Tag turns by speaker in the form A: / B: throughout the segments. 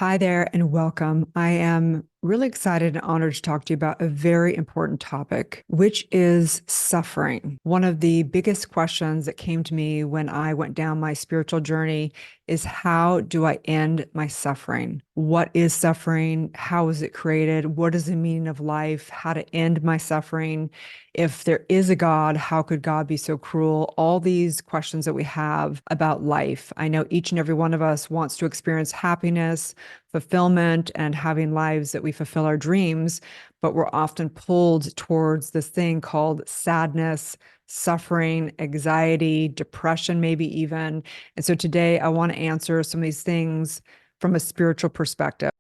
A: Hi there and welcome. I am really excited and honored to talk to you about a very important topic, which is suffering. One of the biggest questions that came to me when I went down my spiritual journey is, how do I end my suffering? What is suffering? How is it created? What is the meaning of life? How to end my suffering? If there is a God, how could God be so cruel? All these questions that we have about life. I know each and every one of us wants to experience happiness, fulfillment, and having lives that we fulfill our dreams, but we're often pulled towards this thing called sadness, suffering, anxiety, depression, maybe even. And so today I want to answer some of these things from a spiritual perspective.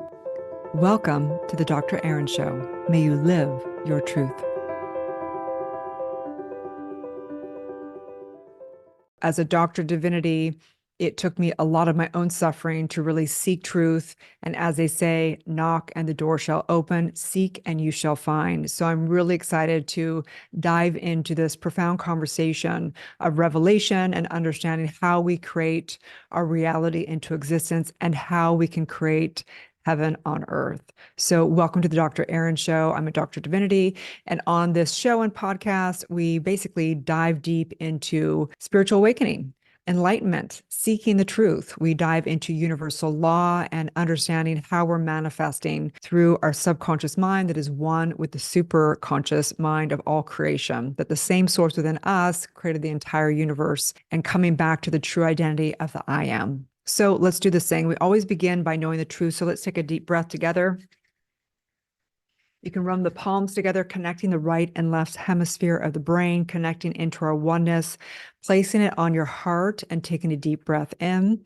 A: Welcome to the Dr. Erin Show. May you live your truth. As a doctor of divinity, it took me a lot of my own suffering to really seek truth. And as they say, knock and the door shall open, seek and you shall find. So I'm really excited to dive into this profound conversation of revelation and understanding how we create our reality into existence and how we can create heaven on earth. So welcome to the Dr. Erin Show. I'm a Doctor of Divinity. And on this show and podcast, we basically dive deep into spiritual awakening, enlightenment, seeking the truth. We dive into universal law and understanding how we're manifesting through our subconscious mind that is one with the super conscious mind of all creation, that the same source within us created the entire universe, and coming back to the true identity of the I am. So let's do this thing. We always begin by knowing the truth. So let's take a deep breath together. You can run the palms together, connecting the right and left hemisphere of the brain, connecting into our oneness, placing it on your heart and taking a deep breath in.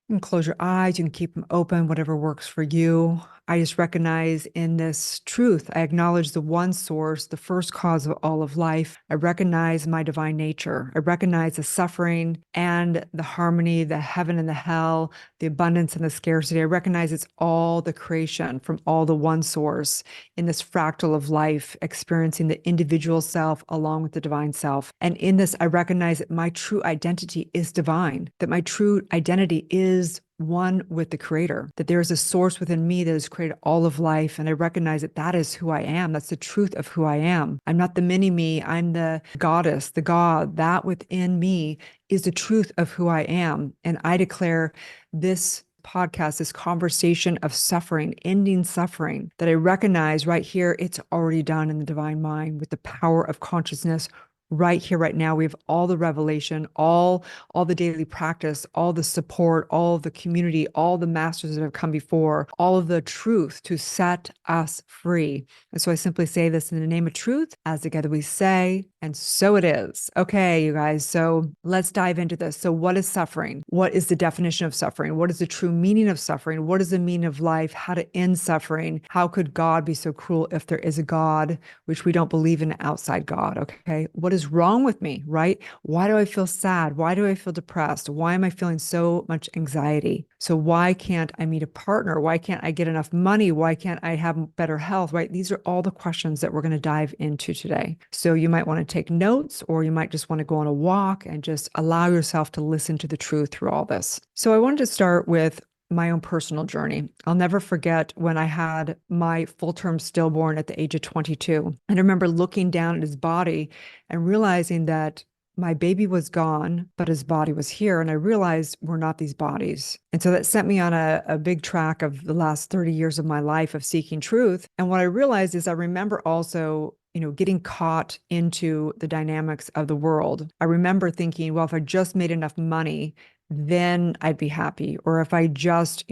A: You can close your eyes, you can keep them open, whatever works for you. I just recognize in this truth, I acknowledge the one source, the first cause of all of life. I recognize my divine nature. I recognize the suffering and the harmony, the heaven and the hell, the abundance and the scarcity. I recognize it's all the creation from all the one source in this fractal of life, experiencing the individual self along with the divine self. And in this, I recognize that my true identity is divine, that my true identity is one with the creator, that there is a source within me that has created all of life. And I recognize that that is who I am. That's the truth of who I am. I'm not the mini me. I'm the goddess, the God. That within me is the truth of who I am. And I declare this podcast, this conversation of suffering, ending suffering, that I recognize right here, it's already done in the divine mind with the power of consciousness. Right here, right now, we have all the revelation, all the daily practice, all the support, all the community, all the masters that have come before, all of the truth to set us free. And so I simply say this in the name of truth, as together we say, and so it is. Okay, you guys, so let's dive into this. So what is suffering? What is the definition of suffering? What is the true meaning of suffering? What is the meaning of life? How to end suffering? How could God be so cruel if there is a God, which we don't believe in outside God? Okay, what is wrong with me, right? Why do I feel sad? Why do I feel depressed? Why am I feeling so much anxiety? So why can't I meet a partner? Why can't I get enough money? Why can't I have better health, right? These are all the questions that we're going to dive into today. So you might want to take notes, or you might just want to go on a walk and just allow yourself to listen to the truth through all this. So I wanted to start with my own personal journey. I'll never forget when I had my full-term stillborn at the age of 22. And I remember looking down at his body and realizing that my baby was gone, but his body was here. And I realized we're not these bodies. And so that sent me on a big track of the last 30 years of my life of seeking truth. And what I realized is I remember also getting caught into the dynamics of the world. I remember thinking, well, if I just made enough money, then I'd be happy. Or if I just,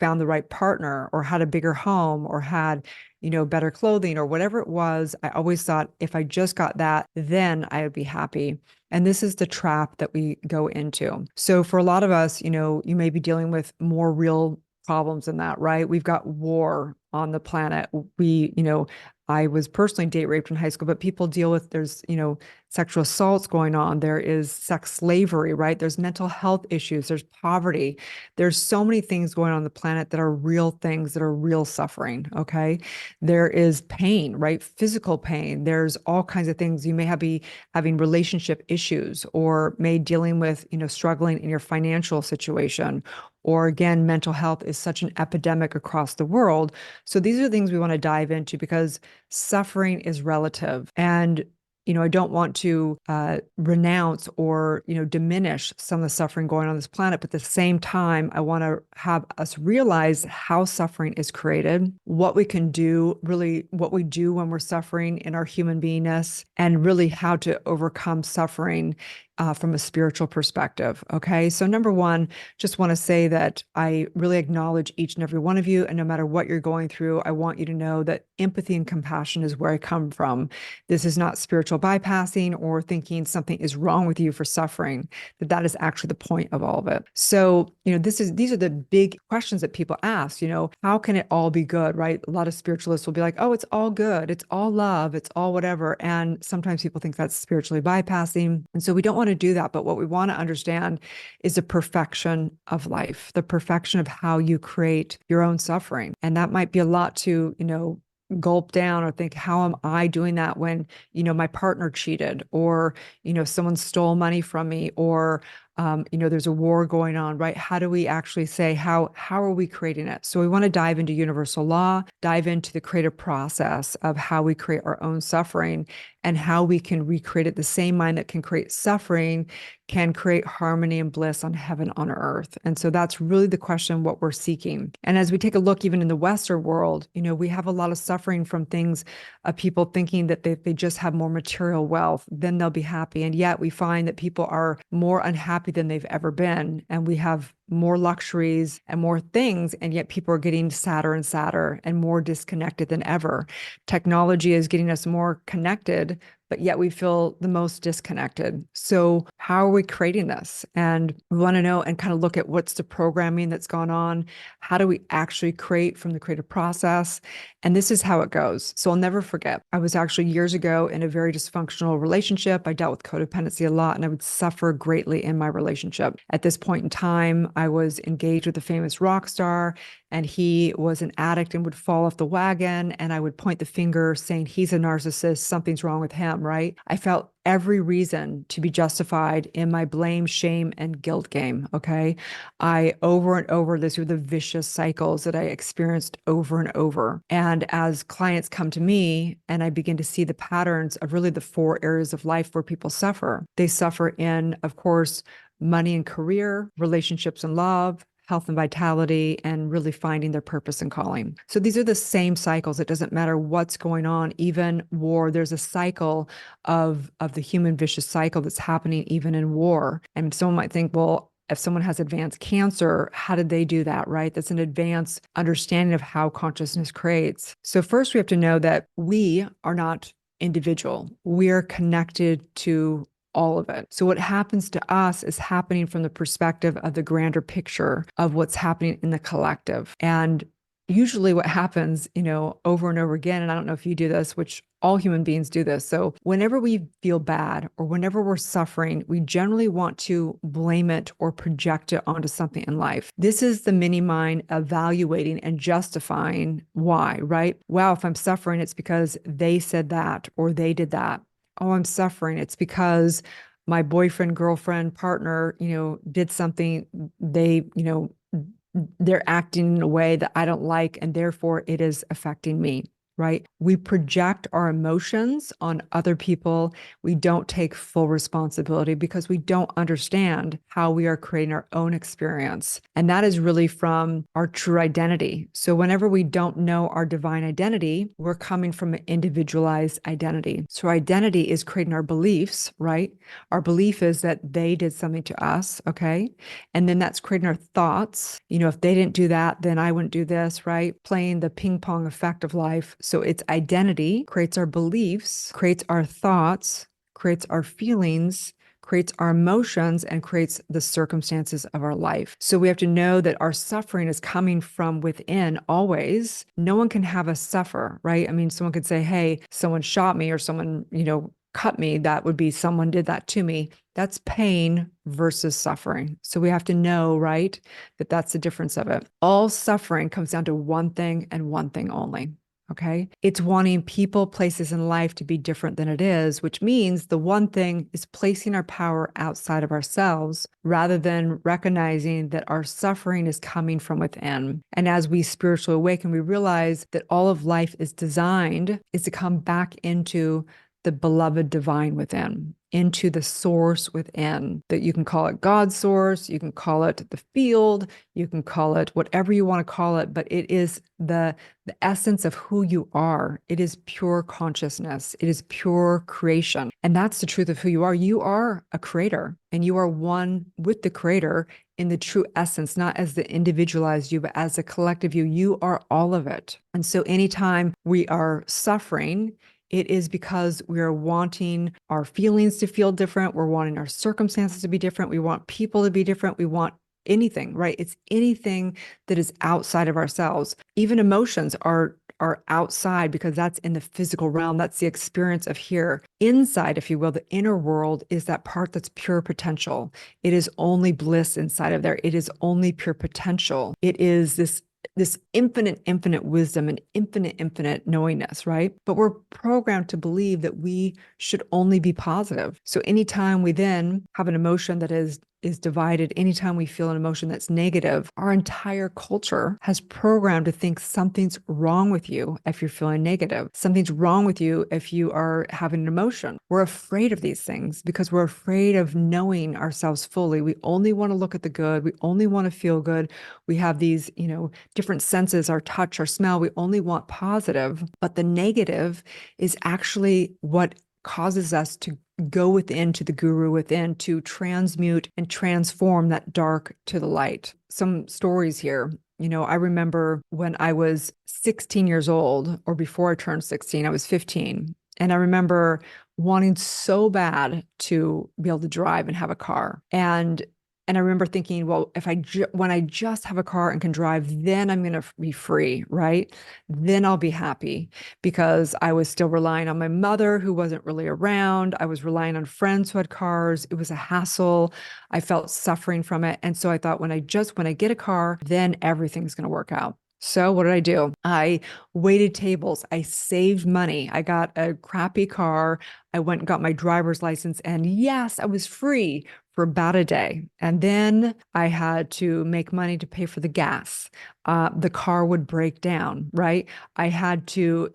A: found the right partner or had a bigger home or had, better clothing or whatever it was, I always thought if I just got that, then I would be happy. And this is the trap that we go into. So for a lot of us, you may be dealing with more real problems than that, right? We've got war on the planet. I was personally date raped in high school, but people deal with, there's, sexual assaults going on. There is sex slavery, right? There's mental health issues. There's poverty. There's so many things going on the planet that are real things, that are real suffering. Okay. There is pain, right? Physical pain. There's all kinds of things. You may be having relationship issues, or may dealing with, struggling in your financial situation, or again, mental health is such an epidemic across the world. So these are things we want to dive into because suffering is relative. And I don't want to renounce or, diminish some of the suffering going on this planet. But at the same time, I want to have us realize how suffering is created, what we can do, really what we do when we're suffering in our human beingness, and really how to overcome suffering from a spiritual perspective. Okay. So, number one, just want to say that I really acknowledge each and every one of you. And no matter what you're going through, I want you to know that empathy and compassion is where I come from. This is not spiritual bypassing or thinking something is wrong with you for suffering, that is actually the point of all of it. So, these are the big questions that people ask, how can it all be good, right? A lot of spiritualists will be like, oh, it's all good. It's all love. It's all whatever. And sometimes people think that's spiritually bypassing. And so we don't want to do that. But what we want to understand is the perfection of life, the perfection of how you create your own suffering. And that might be a lot to, gulp down or think, how am I doing that when, my partner cheated or, someone stole money from me or, there's a war going on, right? How do we actually say, how are we creating it? So we want to dive into universal law, dive into the creative process of how we create our own suffering and how we can recreate it. The same mind that can create suffering can create harmony and bliss on heaven on earth. And so that's really the question, what we're seeking. And as we take a look, even in the Western world, we have a lot of suffering from things of people thinking that they just have more material wealth, then they'll be happy. And yet we find that people are more unhappy than they've ever been. And we have more luxuries and more things, and yet people are getting sadder and sadder and more disconnected than ever. Technology is getting us more connected, but yet we feel the most disconnected. So how are we creating this? And we want to know and kind of look at what's the programming that's gone on. How do we actually create from the creative process? And this is how it goes. So I'll never forget. I was actually years ago in a very dysfunctional relationship. I dealt with codependency a lot, and I would suffer greatly in my relationship. At this point in time, I was engaged with a famous rock star, and he was an addict and would fall off the wagon. And I would point the finger saying, he's a narcissist, something's wrong with him, right? I felt every reason to be justified in my blame, shame, and guilt game. Okay. Over and over, these were the vicious cycles that I experienced over and over. And as clients come to me and I begin to see the patterns of really the 4 areas of life where people suffer, they suffer in, of course, money and career, relationships and love, health and vitality, and really finding their purpose and calling. So these are the same cycles. It doesn't matter what's going on, even war, there's a cycle of the human vicious cycle that's happening even in war. And someone might think, well, if someone has advanced cancer, how did they do that, right? That's an advanced understanding of how consciousness creates. So first we have to know that we are not individual. We are connected to all of it. So what happens to us is happening from the perspective of the grander picture of what's happening in the collective. And usually what happens, over and over again, and I don't know if you do this, which all human beings do this. So whenever we feel bad or whenever we're suffering, we generally want to blame it or project it onto something in life. This is the mini mind evaluating and justifying why, right? Wow, if I'm suffering, it's because they said that or they did that. Oh, I'm suffering. It's because my boyfriend, girlfriend, partner, did something. They're acting in a way that I don't like, and therefore it is affecting me. Right? We project our emotions on other people. We don't take full responsibility because we don't understand how we are creating our own experience. And that is really from our true identity. So whenever we don't know our divine identity, we're coming from an individualized identity. So identity is creating our beliefs, right? Our belief is that they did something to us, okay? And then that's creating our thoughts. If they didn't do that, then I wouldn't do this, right? Playing the ping pong effect of life. So it's identity, creates our beliefs, creates our thoughts, creates our feelings, creates our emotions, and creates the circumstances of our life. So we have to know that our suffering is coming from within always. No one can have us suffer, right? I mean, someone could say, hey, someone shot me or someone, cut me. That would be someone did that to me. That's pain versus suffering. So we have to know, right, that that's the difference of it. All suffering comes down to one thing and one thing only. Okay. It's wanting people, places in life to be different than it is, which means the one thing is placing our power outside of ourselves rather than recognizing that our suffering is coming from within. And as we spiritually awaken, we realize that all of life is designed is to come back into the beloved divine within, into the source within. That you can call it God's source, you can call it the field, you can call it whatever you want to call it, but it is the essence of who you are. It is pure consciousness. It is pure creation. And that's the truth of who you are. You are a creator and you are one with the creator in the true essence, not as the individualized you, but as a collective you. You are all of it. And so anytime we are suffering, it is because we are wanting our feelings to feel different. We're wanting our circumstances to be different. We want people to be different. We want anything, right? It's anything that is outside of ourselves. Even emotions are outside because that's in the physical realm. That's the experience of here. Inside, if you will, the inner world is that part that's pure potential. It is only bliss inside of there. It is only pure potential. It is this infinite wisdom and infinite knowingness, right? But we're programmed to believe that we should only be positive. So anytime we then have an emotion that is divided, anytime we feel an emotion that's negative, our entire culture has programmed to think something's wrong with you if you're feeling negative. Something's wrong with you if you are having an emotion. We're afraid of these things because we're afraid of knowing ourselves fully. We only want to look at the good. We only want to feel good. We have these, different senses, our touch, our smell. We only want positive, but the negative is actually what causes us to go within to the guru within to transmute and transform that dark to the light. Some stories here. I remember when I was 16 years old, or before I turned 16, I was 15. And I remember wanting so bad to be able to drive and have a car. And I remember thinking, well, when I just have a car and can drive, then I'm going to be free, right? Then I'll be happy, because I was still relying on my mother who wasn't really around. I was relying on friends who had cars. It was a hassle. I felt suffering from it. And so I thought when I get a car, then everything's going to work out. So what did I do? I waited tables. I saved money. I got a crappy car. I went and got my driver's license. And yes, I was free for about a day. And then I had to make money to pay for the gas. The car would break down, right? I had to,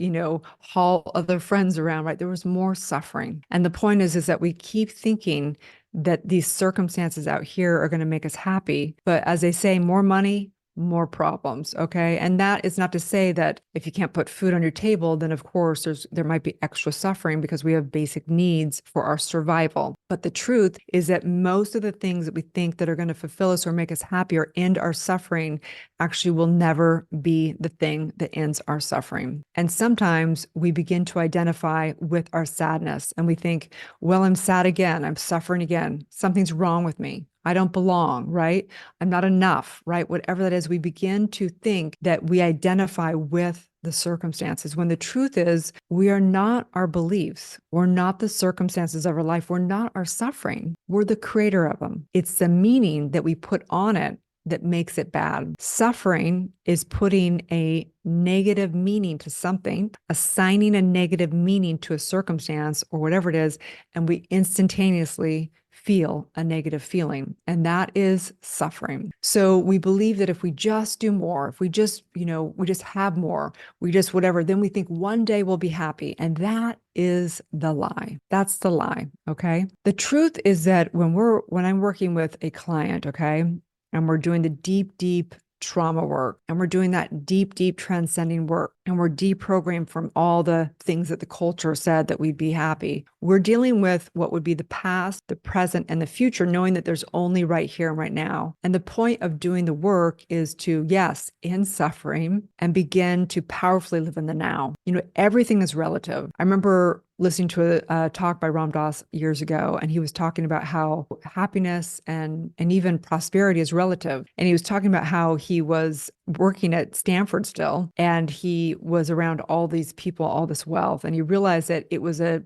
A: haul other friends around, right? There was more suffering. And the point is that we keep thinking that these circumstances out here are going to make us happy. But as they say, more money, more problems. Okay. And that is not to say that if you can't put food on your table, then of course there might be extra suffering, because we have basic needs for our survival. But the truth is that most of the things that we think that are going to fulfill us or make us happy or end our suffering actually will never be the thing that ends our suffering. And sometimes we begin to identify with our sadness and we think, well, I'm sad again. I'm suffering again. Something's wrong with me. I don't belong, right? I'm not enough, right? Whatever that is, we begin to think that we identify with the circumstances, when the truth is we are not our beliefs. We're not the circumstances of our life. We're not our suffering. We're the creator of them. It's the meaning that we put on it that makes it bad. Suffering is putting a negative meaning to something, assigning a negative meaning to a circumstance or whatever it is, and we instantaneously feel a negative feeling, and that is suffering. So we believe that if we just do more, if we just, we just have more, we just whatever, then we think one day we'll be happy. And that is the lie. That's the lie. Okay. The truth is that when I'm working with a client, okay, and we're doing the deep trauma work, and we're doing that deep transcending work, and we're deprogrammed from all the things that the culture said that we'd be happy. We're dealing with what would be the past, the present, and the future, knowing that there's only right here and right now. And the point of doing the work is to, yes, end suffering and begin to powerfully live in the now. Everything is relative. I remember listening to a talk by Ram Dass years ago, and he was talking about how happiness and even prosperity is relative. And he was talking about how he was working at Stanford still, and he was around all these people, all this wealth, and he realized that it was a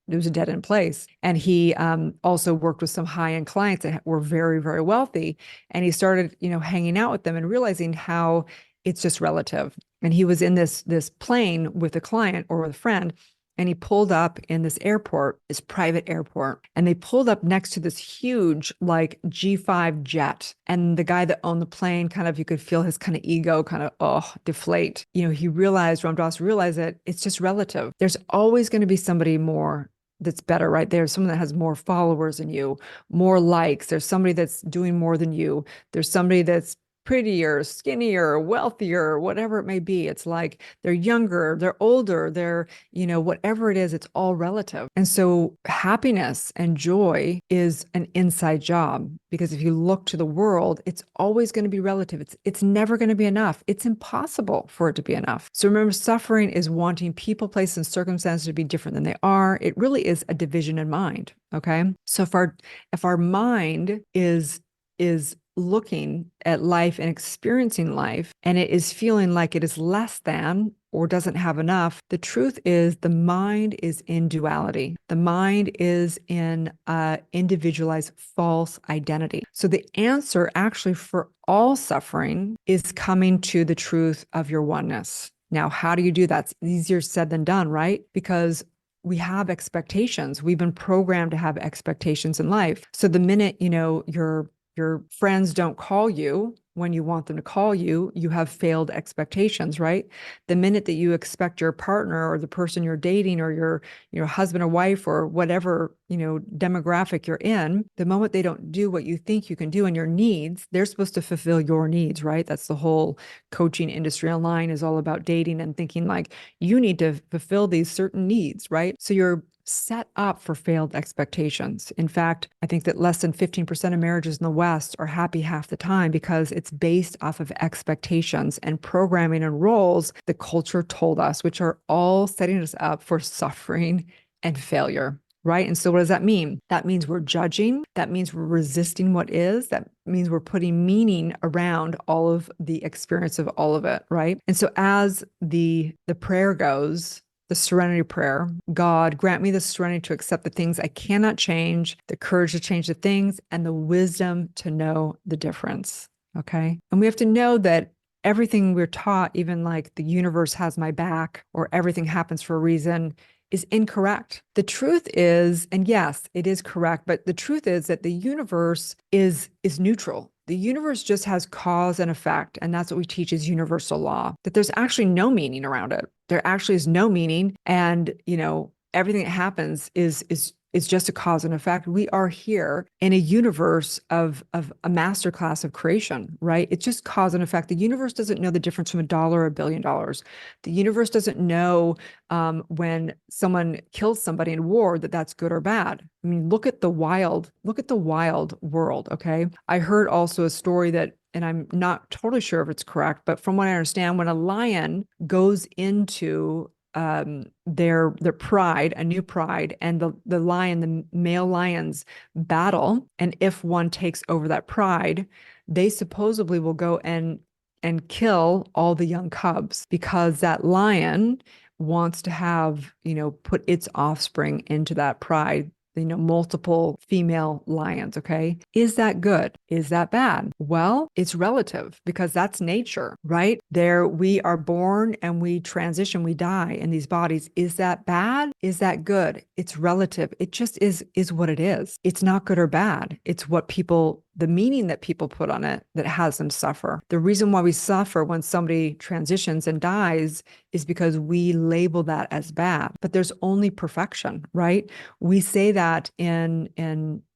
A: dead end place. And he also worked with some high-end clients that were very, very wealthy. And he started, hanging out with them and realizing how it's just relative. And he was in this plane with a client or with a friend, and he pulled up in this airport, this private airport, and they pulled up next to this huge like G5 jet. And the guy that owned the plane, kind of, you could feel his kind of ego kind of deflate. He realized, Ram Dass realized that it's just relative. There's always going to be somebody more that's better, right? There's someone that has more followers than you, more likes. There's somebody that's doing more than you. There's somebody that's prettier, skinnier, wealthier, whatever it may be. It's like they're younger, they're older, they're, whatever it is, it's all relative. And so happiness and joy is an inside job, because if you look to the world, it's always going to be relative. It's never going to be enough. It's impossible for it to be enough. So remember, suffering is wanting people, places, and circumstances to be different than they are. It really is a division in mind. Okay. So if our mind is looking at life and experiencing life, and it is feeling like it is less than or doesn't have enough, the truth is the mind is in duality. The mind is in individualized false identity. So the answer actually for all suffering is coming to the truth of your oneness. Now, how do you do that? It's easier said than done, right? Because we have expectations. We've been programmed to have expectations in life. So the minute, your friends don't call you when you want them to call you, you have failed expectations, right? The minute that you expect your partner or the person you're dating or your husband or wife or whatever, demographic you're in, the moment they don't do what you think you can do and your needs, they're supposed to fulfill your needs, right? That's the whole coaching industry online is all about dating and thinking like you need to fulfill these certain needs, right? So you're set up for failed expectations. In fact, I think that less than 15% of marriages in the West are happy half the time because it's based off of expectations and programming and roles the culture told us, which are all setting us up for suffering and failure. Right. And so what does that mean? That means we're judging. That means we're resisting what is. That means we're putting meaning around all of the experience of all of it. Right. And so as the prayer goes, the serenity prayer, God, grant me the serenity to accept the things I cannot change, the courage to change the things, and the wisdom to know the difference. Okay. And we have to know that everything we're taught, even like the universe has my back or everything happens for a reason, is incorrect. The truth is, and yes, it is correct, but the truth is that the universe is neutral. The universe just has cause and effect, and that's what we teach is universal law, that there's actually no meaning around it. There actually is no meaning, and everything that happens is just a cause and effect. We are here in a universe of a masterclass of creation, right? It's just cause and effect. The universe doesn't know the difference from $1 or $1 billion. The universe doesn't know when someone kills somebody in war that's good or bad. I mean, look at the wild world, okay? I heard also a story that, and I'm not totally sure if it's correct, but from what I understand, when a lion goes into their pride, a new pride, and the male lions battle, and if one takes over that pride, they supposedly will go and kill all the young cubs because that lion wants to have, put its offspring into that pride. Multiple female lions, okay? Is that good? Is that bad? Well, it's relative because that's nature, right? We are born and we transition, we die in these bodies. Is that bad? Is that good? It's relative. It just is what it is. It's not good or bad. It's the meaning that people put on it that has them suffer. The reason why we suffer when somebody transitions and dies is because we label that as bad, but there's only perfection, right? We say that in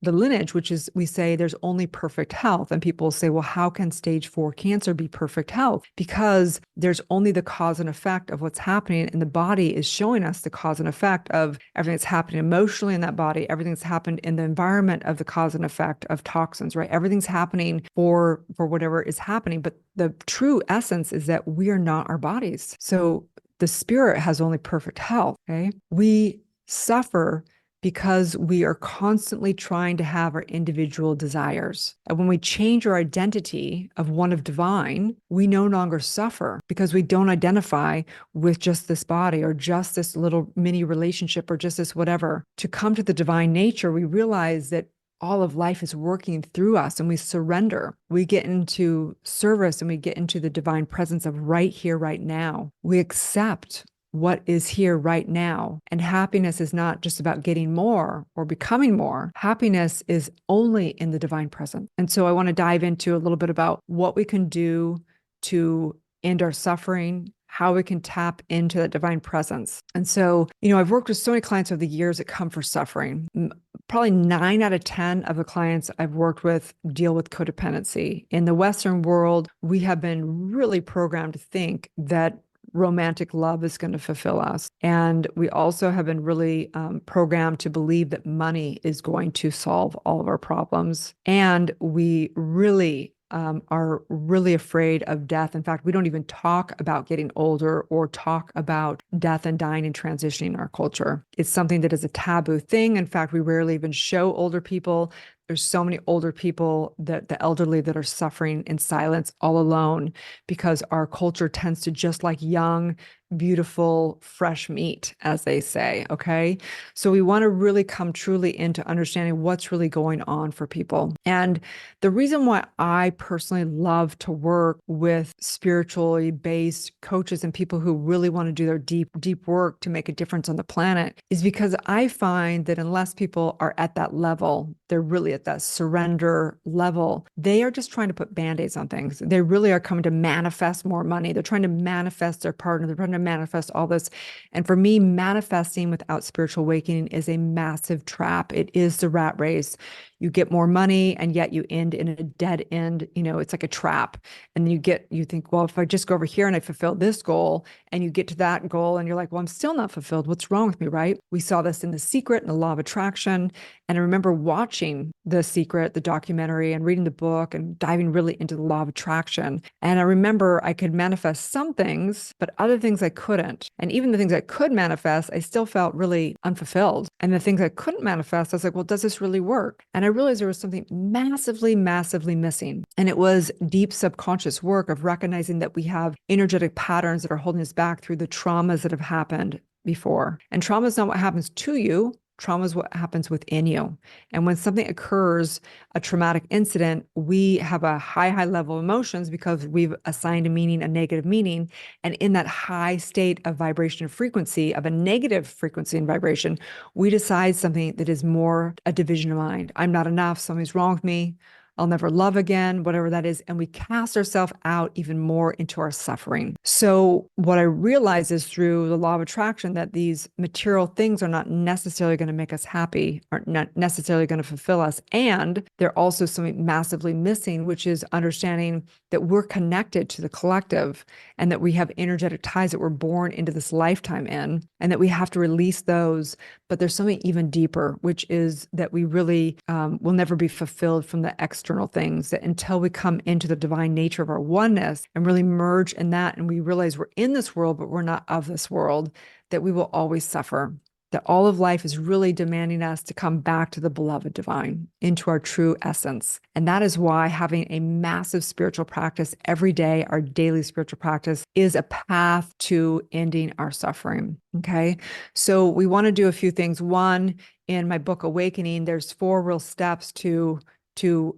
A: the lineage, which is we say there's only perfect health. And people say, well, how can stage 4 cancer be perfect health? Because there's only the cause and effect of what's happening, and the body is showing us the cause and effect of everything that's happening emotionally in that body, everything that's happened in the environment of the cause and effect of toxins, right? Everything's happening for whatever is happening. But the true essence is that we are not our bodies. So the spirit has only perfect health, okay? We suffer because we are constantly trying to have our individual desires. And when we change our identity of one of divine, we no longer suffer because we don't identify with just this body or just this little mini relationship or just this whatever. To come to the divine nature, we realize that all of life is working through us and we surrender. We get into service and we get into the divine presence of right here, right now. We accept what is here right now. And happiness is not just about getting more or becoming more. Happiness is only in the divine presence. And so I want to dive into a little bit about what we can do to end our suffering, how we can tap into that divine presence. And so, I've worked with so many clients over the years that come for suffering. Probably 9 out of 10 of the clients I've worked with deal with codependency. In the Western world, we have been really programmed to think that romantic love is going to fulfill us. And we also have been really programmed to believe that money is going to solve all of our problems. And we really are really afraid of death. In fact, we don't even talk about getting older or talk about death and dying and transitioning in our culture. It's something that is a taboo thing. In fact, we rarely even show older people. There's so many older people, that the elderly, that are suffering in silence all alone because our culture tends to just like young, beautiful, fresh meat, as they say. Okay. So we want to really come truly into understanding what's really going on for people. And the reason why I personally love to work with spiritually based coaches and people who really want to do their deep, deep work to make a difference on the planet is because I find that unless people are at that level, they're really at that surrender level, they are just trying to put band-aids on things. They really are coming to manifest more money. They're trying to manifest their partner. They're trying to manifest all this. And for me, manifesting without spiritual awakening is a massive trap. It is the rat race. You get more money and yet you end in a dead end. It's like a trap. And you think, well, if I just go over here and I fulfill this goal, and you get to that goal and you're like, well, I'm still not fulfilled. What's wrong with me, right? We saw this in The Secret and the Law of Attraction. And I remember watching The Secret, the documentary, and reading the book and diving really into the law of attraction. And I remember I could manifest some things, but other things I couldn't. And even the things I could manifest, I still felt really unfulfilled. And the things I couldn't manifest, I was like, well, does this really work? And I realized there was something massively, massively missing. And it was deep subconscious work of recognizing that we have energetic patterns that are holding us back through the traumas that have happened before. And trauma is not what happens to you. Trauma is what happens within you. And when something occurs, a traumatic incident, we have a high, high level of emotions because we've assigned a meaning, a negative meaning. And in that high state of vibration and frequency, of a negative frequency and vibration, we decide something that is more a division of mind. I'm not enough. Something's wrong with me. I'll never love again, whatever that is. And we cast ourselves out even more into our suffering. So what I realize is through the law of attraction that these material things are not necessarily going to make us happy, are not necessarily going to fulfill us. And they're also something massively missing, which is understanding that we're connected to the collective and that we have energetic ties that we're born into this lifetime in, and that we have to release those. But there's something even deeper, which is that we really will never be fulfilled from the external things, that until we come into the divine nature of our oneness and really merge in that, and we realize we're in this world, but we're not of this world, that we will always suffer. That all of life is really demanding us to come back to the beloved divine, into our true essence. And that is why having a massive spiritual practice every day, our daily spiritual practice, is a path to ending our suffering. Okay. So we want to do a few things. One, in my book, Awakening, there's 4 real steps to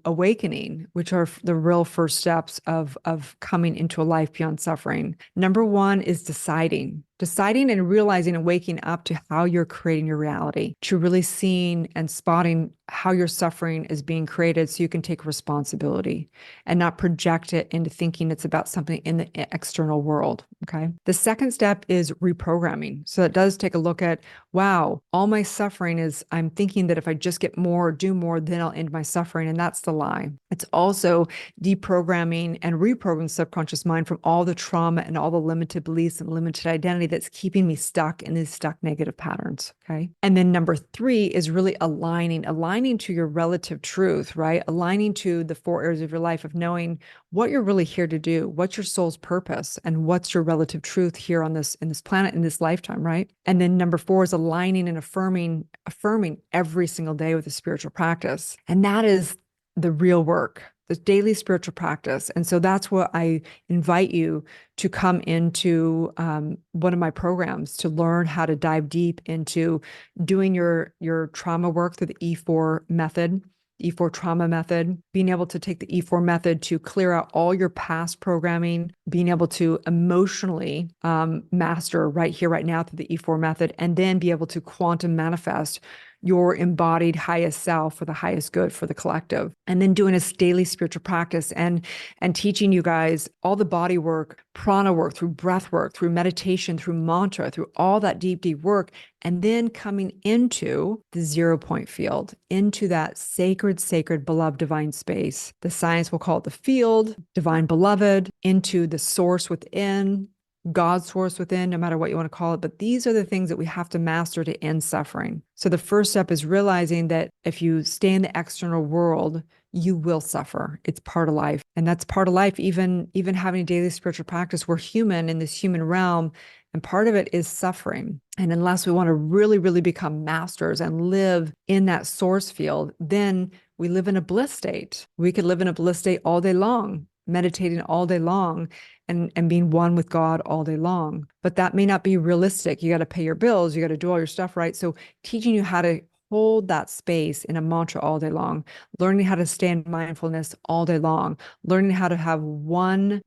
A: awakening, which are the real first steps of coming into a life beyond suffering. Number 1 is deciding and realizing and waking up to how you're creating your reality, to really seeing and spotting how your suffering is being created so you can take responsibility and not project it into thinking it's about something in the external world. Okay. The second step is reprogramming. So it does take a look at, wow, all my suffering is I'm thinking that if I just get more or do more, then I'll end my suffering. And that's the lie. It's also deprogramming and reprogramming subconscious mind from all the trauma and all the limited beliefs and limited identity that's keeping me stuck in these stuck negative patterns. Okay. And then number 3 is really aligning to your relative truth, right? Aligning to the 4 areas of your life of knowing what you're really here to do, what's your soul's purpose, and what's your relative truth here on this, in this planet, in this lifetime, right? And then number 4 is aligning and affirming every single day with a spiritual practice. And that is the real work, the daily spiritual practice. And so that's what I invite you to come into one of my programs to learn how to dive deep into doing your trauma work through the E4 method, E4 trauma method, being able to take the E4 method to clear out all your past programming, being able to emotionally master right here, right now through the E4 method, and then be able to quantum manifest your embodied highest self for the highest good for the collective. And then doing a daily spiritual practice and teaching you guys all the body work, prana work, through breath work, through meditation, through mantra, through all that deep, deep work. And then coming into the 0 point field, into that sacred, sacred, beloved divine space. The science will call it the field, divine beloved, into the source within, God's source within, no matter what you want to call it. But these are the things that we have to master to end suffering. So the first step is realizing that if you stay in the external world, you will suffer. It's part of life. And that's part of life, even having a daily spiritual practice. We're human in this human realm. And part of it is suffering. And unless we want to really, really become masters and live in that source field, then we live in a bliss state. We could live in a bliss state all day long, meditating all day long, and being one with God all day long. But that may not be realistic. You got to pay your bills. You got to do all your stuff, right? So teaching you how to hold that space in a mantra all day long, learning how to stay in mindfulness all day long, learning how to have one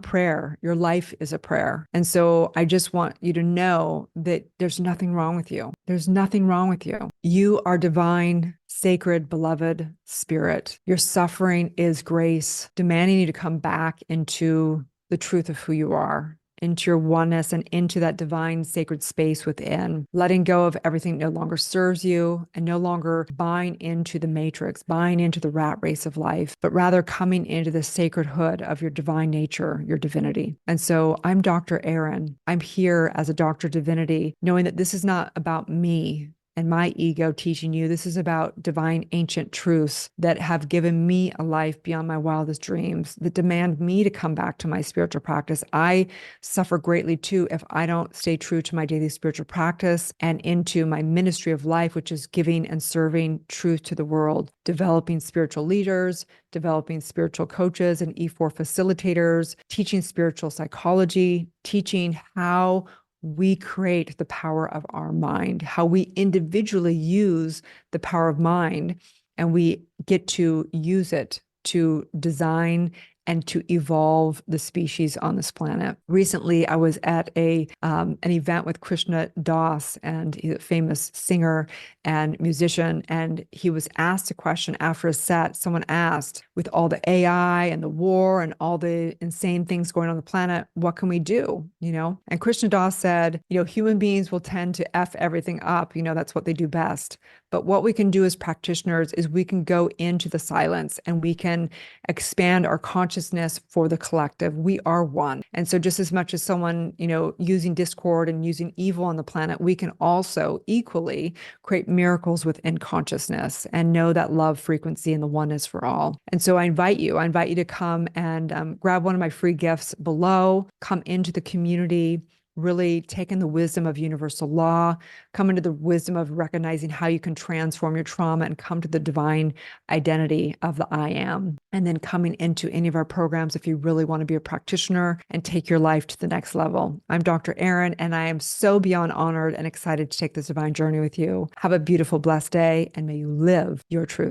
A: prayer. Your life is a prayer. And so I just want you to know that there's nothing wrong with you. There's nothing wrong with you. You are divine, sacred, beloved spirit. Your suffering is grace, demanding you to come back into the truth of who you are, into your oneness and into that divine sacred space within, letting go of everything that no longer serves you and no longer buying into the matrix, buying into the rat race of life, but rather coming into the sacredhood of your divine nature, your divinity. And so I'm Dr. Erin. I'm here as a Dr. Divinity, knowing that this is not about me and my ego teaching you. This is about divine ancient truths that have given me a life beyond my wildest dreams, that demand me to come back to my spiritual practice. I suffer greatly too if I don't stay true to my daily spiritual practice and into my ministry of life, which is giving and serving truth to the world, developing spiritual leaders, developing spiritual coaches and E4 facilitators, teaching spiritual psychology, teaching how we create the power of our mind, how we individually use the power of mind, and we get to use it to design and to evolve the species on this planet. Recently, I was at an event with Krishna Das, and he's a famous singer and musician, and he was asked a question after a set. Someone asked, with all the AI and the war and all the insane things going on the planet, what can we do? And Krishna Das said, human beings will tend to F everything up. That's what they do best. But what we can do as practitioners is we can go into the silence and we can expand our consciousness for the collective. We are one. And so just as much as someone, using discord and using evil on the planet, we can also equally create miracles within consciousness and know that love frequency and the oneness for all. And so I invite you to come and grab one of my free gifts below, come into the community, really take in the wisdom of universal law, come into the wisdom of recognizing how you can transform your trauma and come to the divine identity of the I am. And then coming into any of our programs if you really want to be a practitioner and take your life to the next level. I'm Dr. Erin, and I am so beyond honored and excited to take this divine journey with you. Have a beautiful, blessed day, and may you live your truth.